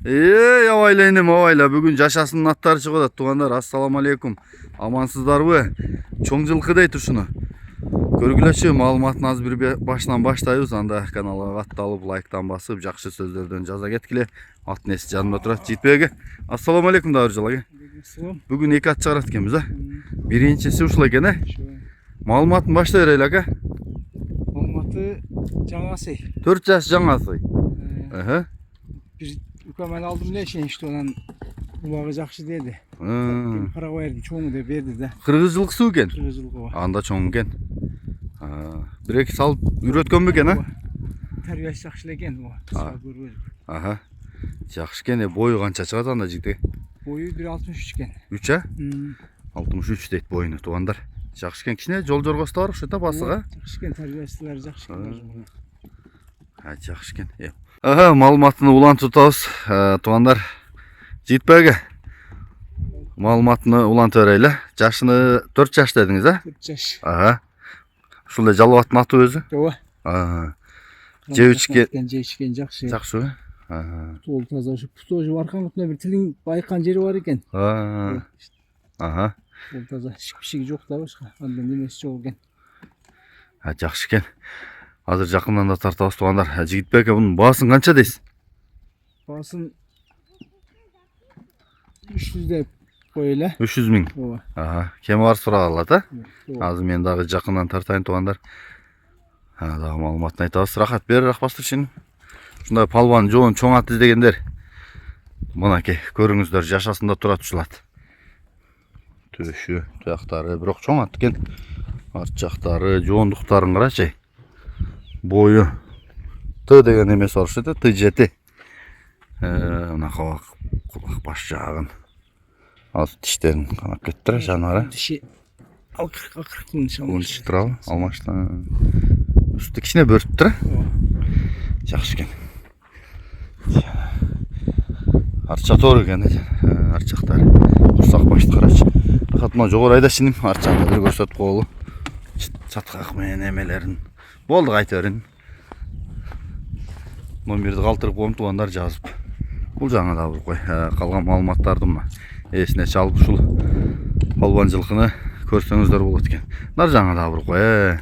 Авайла энем, авайла. Бүгүн жашасынын аттары чыгып атат, туугандар. Ассаламу алейкум. Амансыздарбы? Чоң жылкы дейт ушуну. Көргүлөчү, маалыматын аз бир башынан баштайбыз. Анда каналга катталып, лайктан басып, жакшы сөздөрдөн жаза кеткиле. Аттын эси жанымда турат. Житпек аке. Ассаламу алейкум Дауржал аке. Бүгүн эки ат чыгарат экенбиз, а? Биринчиси ушул экен, э? Маалыматын баштай берели аке. Маалыматы жаңасы. 4 жаш жаңасы. Bir ukam aldım ne şey işte ondan ulağı жақсы dedi. Para verdi çoğunu da verdi de. Kırgızcılık su eken. Kırgızcılık var. Anda çoğun eken. Bir iki salып үйрөткөн бекен, а? Тәрбиесі жақсы екен bu. Aha. Жақсы екен. Бойы қанша шығады анда жігіт? Бойы 1.63 екен. 3, а? 63 дейт бойыны, туғандар. Жақсы екен. Кішіне жол жорғасы да бар, ошо басыға. Жақсы екен, тәрбиесілер жақсы екен. Жақсы екен. Маалыматын улан tutабыз, туғандар. Житпеге. Маалыматын улан төрөйлө. Жашыны 4 жаш дедиңиз, а? 4 жаш. Ага. Ушундай жалбаттын аты өзү? Ооба. Жебичкен жақсы. Жакшы. Тол таза ушу путожу аркан кутуна бир тилиң байкан жери бар экен. Ага. Тол таза шикпишиги жок да башка. Андан немеси жок экен. Жакшы экен. Азыр жакындан да тартабыз туугандар. Жигитбек аке, бунун баасын канча дейсиз? Баасын 300 деп коеле. 300 миң. Ооба. Ага. Кем бар сурап алат, а? Азыр мен дагы жакындан тартайын туугандар. Дагы маалыматын айтабыз. Рахат бер, рахбастырчын. Ушундай палбан жоон чоң ат издегендер. Мынакей, көрүңүздөр, жашасында турат ушулат. Төшү, жактары бирок чоң ат экен. Арт жактары, жоондуктарын карачы. Бою Т деген эмеси бар ушул, Т7. Мына кулак баш жагын. Азыр тиштерин канап кеттир, жанары. Диши акыркын Унчу турабы? Алмаштан. Үстү кичине бөртүп тур. Жакшы экен. Арча тор экен, арчактар. Курсак башты карачы. Рахат мына жогору айдашыным, арчаны бир көрсөтүп коелу. Чаткак менен эмелерин. Болду кайта берин. Номерди калтырып коем, туугандар жазып. Бул жаңы да бир кой. Калган маалыматтарды мына эсине чалып ушул палбан жылкыны көрсөңүздөр болот экен. Нар жаңы да бир кой.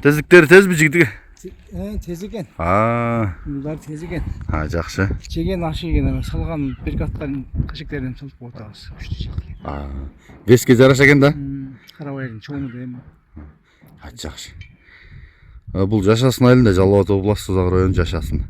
Тездиктери тезби жигитиге? Тез екен. Мындар тез екен. Жакшы. Жеген ашы екен, салган бир каткан кышыктерден салып коебуз. Беске жараша экен да? Карабайдын чоңу да эми. Жакшы. Бул Жашасын айылында, Жалал Абад областындагы район Жашасын.